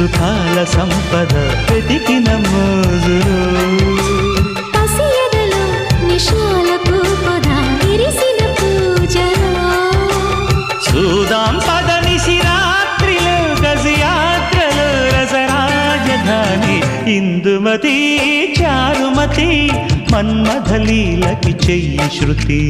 సుఖాల సంపద వెతికిన మోజులో పసియదలో నిశాలకు పద విరిసిన పూజలో చూదాం పద నిశిరాత్రిలో గజయాత్రలో రసరాజధాని ఇందుమతి చారుమతి మన్మథలీలకి చెయ్యి శృతి